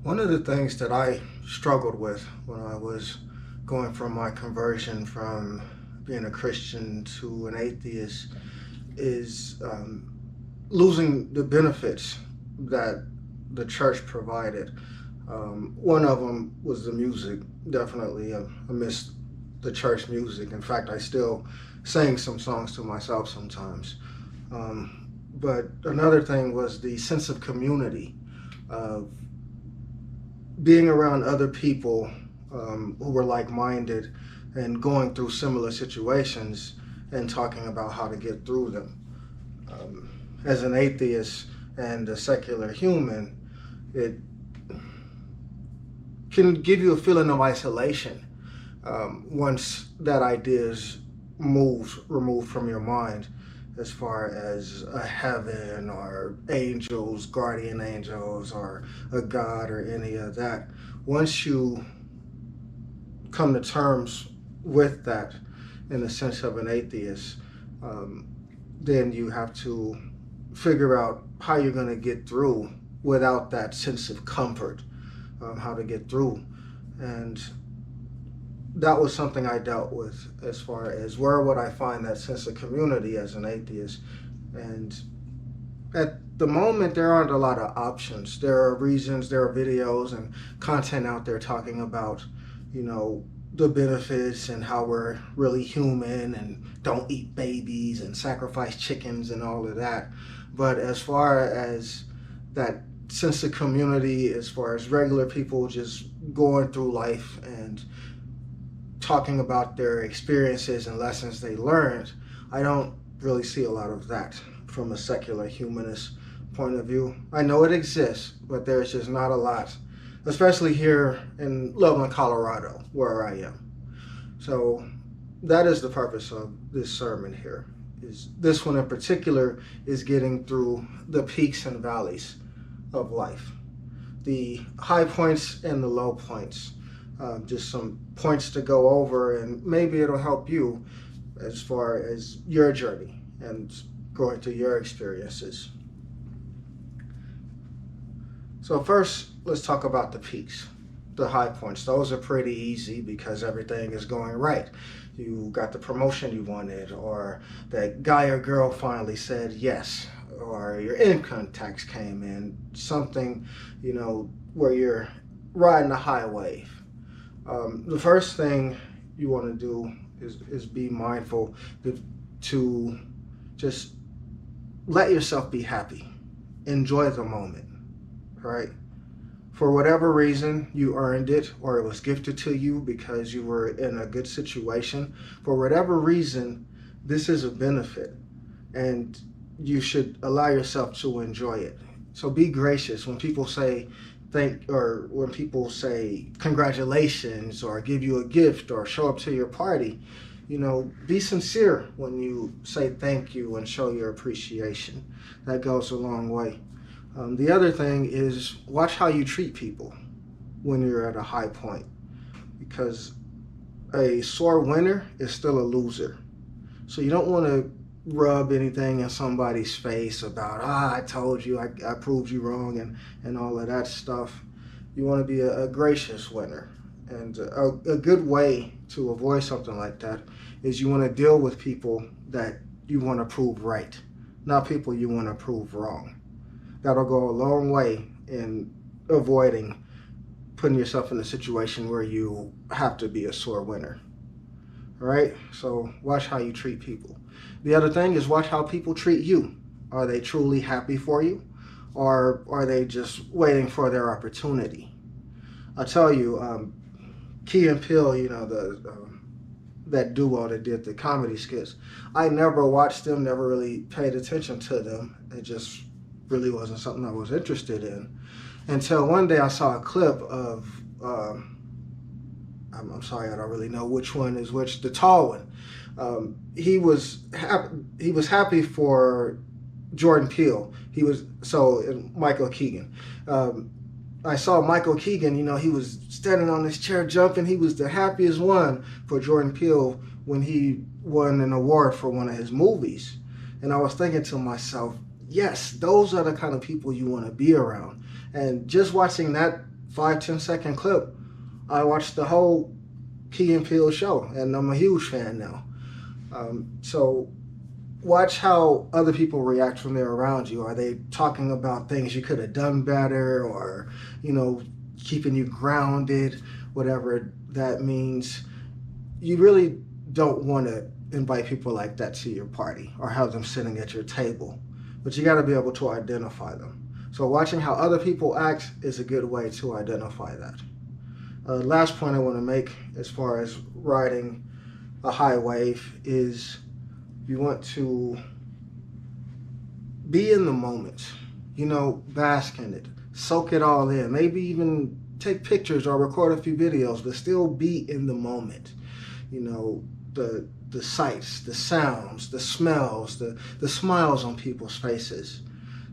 One of the things that I struggled with when I was going from my conversion from being a Christian to an atheist is losing the benefits that the church provided. One of them was the music. Definitely, I missed the church music. In fact, I still sing some songs to myself sometimes. But another thing was the sense of community, of being around other people who were like-minded and going through similar situations and talking about how to get through them. As an atheist and a secular human, it can give you a feeling of isolation once that idea is removed from your mind, as far as a heaven or angels, guardian angels, or a God or any of that. Once you come to terms with that in the sense of an atheist, then you have to figure out how you're going to get through without that sense of comfort, how to get through. And that was something I dealt with, as far as where would I find that sense of community as an atheist. And at the moment, there aren't a lot of options. There are reasons, there are videos and content out there talking about, the benefits and how we're really human and don't eat babies and sacrifice chickens and all of that. But as far as that sense of community, as far as regular people just going through life and talking about their experiences and lessons they learned, I don't really see a lot of that from a secular humanist point of view. I know it exists, but there's just not a lot, especially here in Loveland, Colorado, where I am. So that is the purpose of this sermon here. Is this one in particular is getting through the peaks and valleys of life, the high points and the low points. Just some points to go over, and maybe it'll help you as far as your journey and going through your experiences. So first, let's talk about the peaks, the high points. Those are pretty easy because everything is going right. You got the promotion you wanted, or that guy or girl finally said yes, or your income tax came in, something, where you're riding a high wave. The first thing you want to do is be mindful to just let yourself be happy. Enjoy the moment, right? For whatever reason, you earned it, or it was gifted to you because you were in a good situation. For whatever reason, this is a benefit, and you should allow yourself to enjoy it. So be gracious when people say or when people say congratulations or give you a gift or show up to your party. Be sincere when you say thank you and show your appreciation. That goes a long way. The other thing is, watch how you treat people when you're at a high point, because a sore winner is still a loser. So you don't want to rub anything in somebody's face about, I told you, I proved you wrong, and all of that stuff. You want to be a gracious winner. And a good way to avoid something like that is you want to deal with people that you want to prove right, not people you want to prove wrong. That'll go a long way in avoiding putting yourself in a situation where you have to be a sore winner. All right? So watch how you treat people. The other thing is, watch how people treat you. Are they truly happy for you, or are they just waiting for their opportunity? I'll tell you, Key and Peele, that duo that did the comedy skits, I never watched them, never really paid attention to them. It just really wasn't something I was interested in. Until one day I saw a clip of, I'm sorry, I don't really know which one is which, the tall one. He was happy for Jordan Peele. Michael Keegan. I saw Michael Keegan, he was standing on his chair jumping. He was the happiest one for Jordan Peele when he won an award for one of his movies. And I was thinking to myself, yes, those are the kind of people you want to be around. And just watching that 5-10 second clip, I watched the whole Key and Peele show, and I'm a huge fan now. So watch how other people react when they're around you. Are they talking about things you could have done better, or, keeping you grounded, whatever that means? You really don't want to invite people like that to your party or have them sitting at your table, but you got to be able to identify them. So watching how other people act is a good way to identify that. Last point I want to make as far as riding a high wave is you want to be in the moment, bask in it, soak it all in, maybe even take pictures or record a few videos, but still be in the moment. The sights, the sounds, the smells, the smiles on people's faces.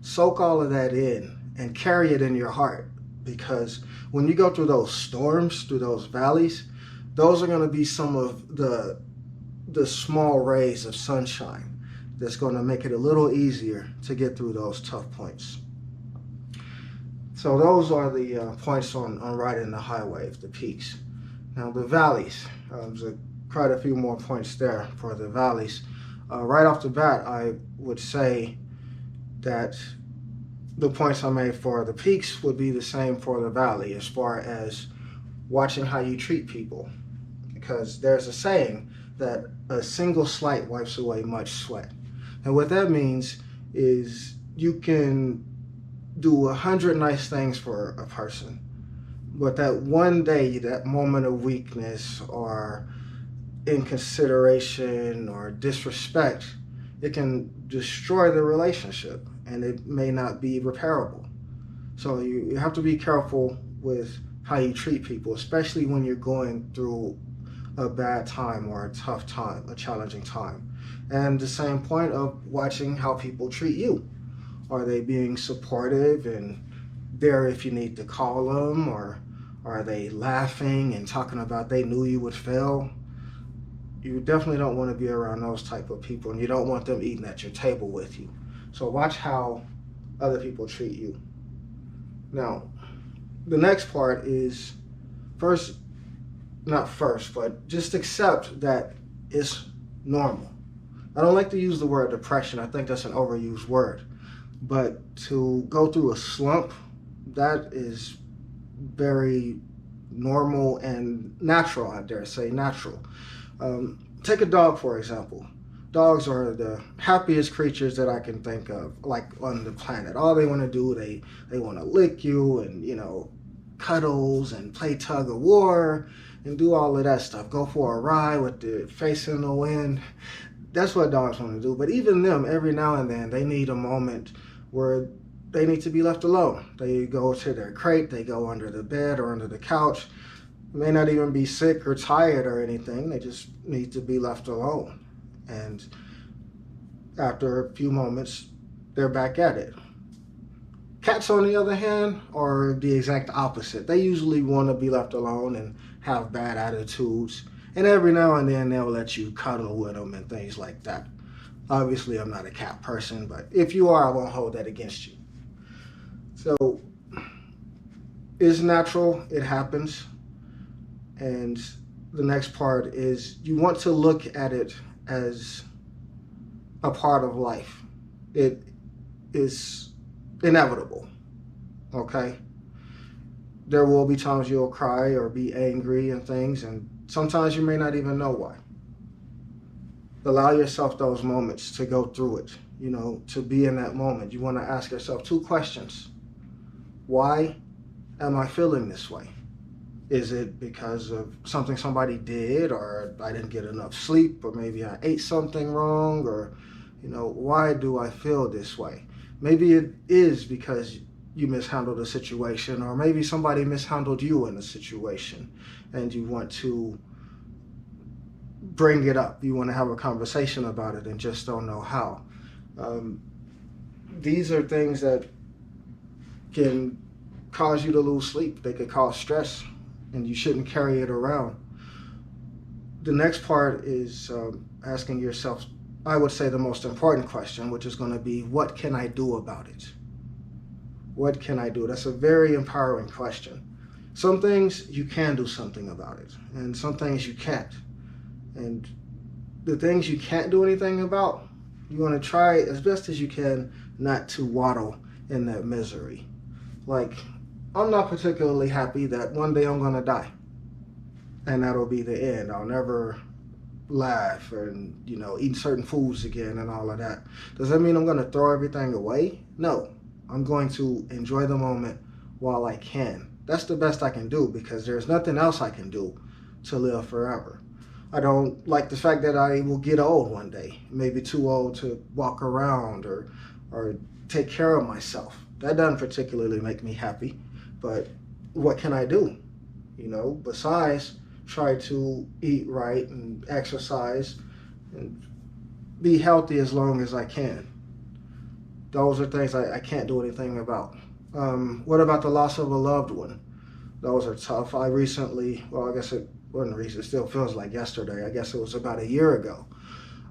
Soak all of that in and carry it in your heart, because when you go through those storms, through those valleys, those are going to be some of the small rays of sunshine that's going to make it a little easier to get through those tough points. So those are the points on riding the high wave, the peaks. Now the valleys, there's quite a few more points there for the valleys. Right off the bat, I would say that the points I made for the peaks would be the same for the valley, as far as watching how you treat people. Because there's a saying that a single slight wipes away much sweat. And what that means is you can do 100 nice things for a person, but that one day, that moment of weakness or inconsideration or disrespect, it can destroy the relationship, and it may not be repairable. So you have to be careful with how you treat people, especially when you're going through a bad time or a tough time, a challenging time. And the same point of watching how people treat you. Are they being supportive and there if you need to call them, or are they laughing and talking about they knew you would fail? You definitely don't want to be around those type of people, and you don't want them eating at your table with you. So watch how other people treat you. Now, the next part is not first, but just accept that it's normal. I don't like to use the word depression. I think that's an overused word. But to go through a slump, that is very normal and natural, I dare say, natural. Take a dog, for example. Dogs are the happiest creatures that I can think of, like, on the planet. All they want to do, they want to lick you and, cuddles and play tug of war and do all of that stuff. Go for a ride with the face in the wind. That's what dogs want to do. But even them, every now and then, they need a moment where they need to be left alone. They go to their crate, they go under the bed or under the couch. They may not even be sick or tired or anything. They just need to be left alone. And after a few moments, they're back at it. Cats, on the other hand, are the exact opposite. They usually want to be left alone and have bad attitudes. And every now and then, they'll let you cuddle with them and things like that. Obviously, I'm not a cat person, but if you are, I won't hold that against you. So, it's natural, it happens. And the next part is you want to look at it as a part of life. It is inevitable, okay? There will be times you'll cry or be angry and things, and sometimes you may not even know why. Allow yourself those moments to go through it, to be in that moment. You want to ask yourself 2 questions. Why am I feeling this way? Is it because of something somebody did, or I didn't get enough sleep, or maybe I ate something wrong, or, why do I feel this way? Maybe it is because you mishandled a situation, or maybe somebody mishandled you in a situation, and you want to bring it up. You want to have a conversation about it and just don't know how. These are things that can cause you to lose sleep. They could cause stress, and you shouldn't carry it around. The next part is asking yourself, I would say, the most important question, which is going to be, what can I do about it? What can I do? That's a very empowering question. Some things you can do something about it, and some things you can't. And the things you can't do anything about, you want to try as best as you can not to waddle in that misery. Like, I'm not particularly happy that one day I'm going to die, and that'll be the end. I'll never laugh and, eat certain foods again and all of that. Does that mean I'm going to throw everything away? No. I'm going to enjoy the moment while I can. That's the best I can do, because there's nothing else I can do to live forever. I don't like the fact that I will get old one day, maybe too old to walk around or take care of myself. That doesn't particularly make me happy, but what can I do? Besides try to eat right and exercise and be healthy as long as I can. Those are things I can't do anything about. What about the loss of a loved one? Those are tough. I recently, I guess it wasn't recent, it still feels like yesterday. I guess it was about a year ago.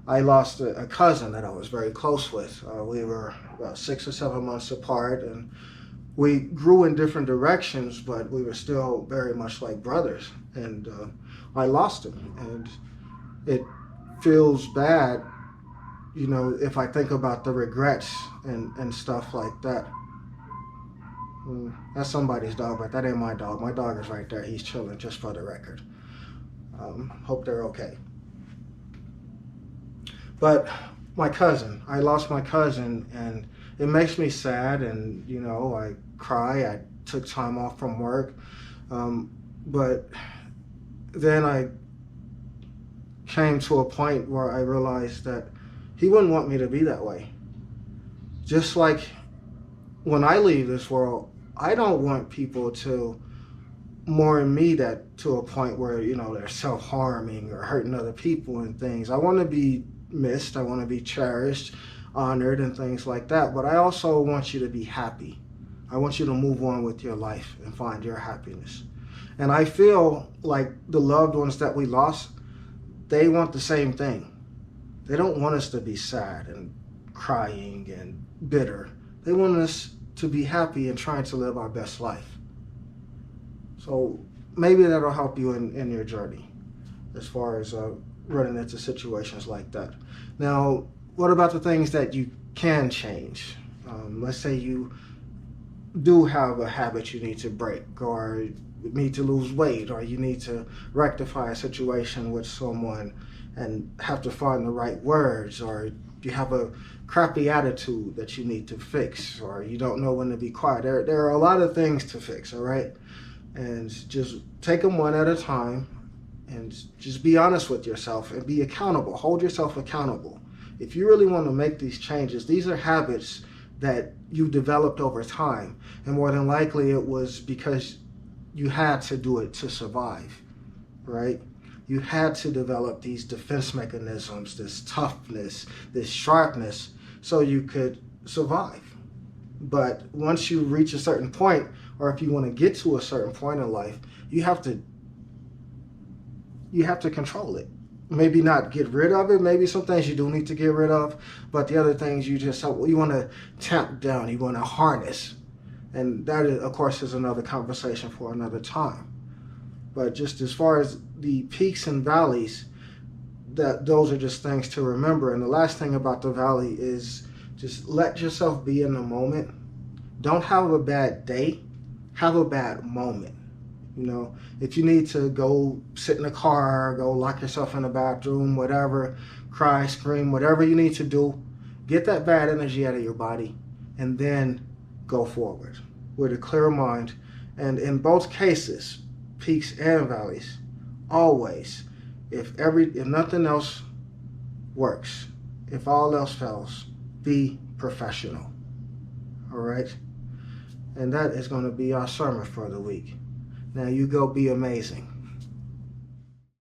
I lost a cousin that I was very close with. We were about 6 or 7 months apart, and we grew in different directions, but we were still very much like brothers. And I lost him, and it feels bad, if I think about the regrets and stuff like that. That's somebody's dog, but that ain't my dog. My dog is right there. He's chilling, just for the record. Hope they're okay. But I lost my cousin, and it makes me sad, and, I cry. I took time off from work. But then I came to a point where I realized that he wouldn't want me to be that way. Just like when I leave this world, I don't want people to mourn me to a point where, they're self-harming or hurting other people and things. I want to be missed. I want to be cherished, honored, and things like that. But I also want you to be happy. I want you to move on with your life and find your happiness. And I feel like the loved ones that we lost, they want the same thing. They don't want us to be sad and crying and bitter. They want us to be happy and trying to live our best life. So maybe that'll help you in your journey as far as running into situations like that. Now, what about the things that you can change? Let's say you do have a habit you need to break, or need to lose weight, or you need to rectify a situation with someone and have to find the right words, or you have a crappy attitude that you need to fix, or you don't know when to be quiet. There are a lot of things to fix, all right? And just take them one at a time, and just be honest with yourself and be accountable. Hold yourself accountable. If you really want to make these changes, these are habits that you developed over time, and more than likely it was because you had to do it to survive, right? You had to develop these defense mechanisms, this toughness, this sharpness, so you could survive. But once you reach a certain point, or if you want to get to a certain point in life, you have to control it. Maybe not get rid of it. Maybe some things you do need to get rid of, but the other things you want to tamp down, you want to harness. And that, of course, is another conversation for another time. But just as far as the peaks and valleys, those are just things to remember. And the last thing about the valley is just let yourself be in the moment. Don't have a bad day. Have a bad moment. If you need to go sit in a car, go lock yourself in the bathroom, whatever, cry, scream, whatever you need to do, get that bad energy out of your body, and then go forward with a clear mind. And in both cases, peaks and valleys, always, if nothing else works, if all else fails, be professional. All right? And that is going to be our sermon for the week. Now you go be amazing.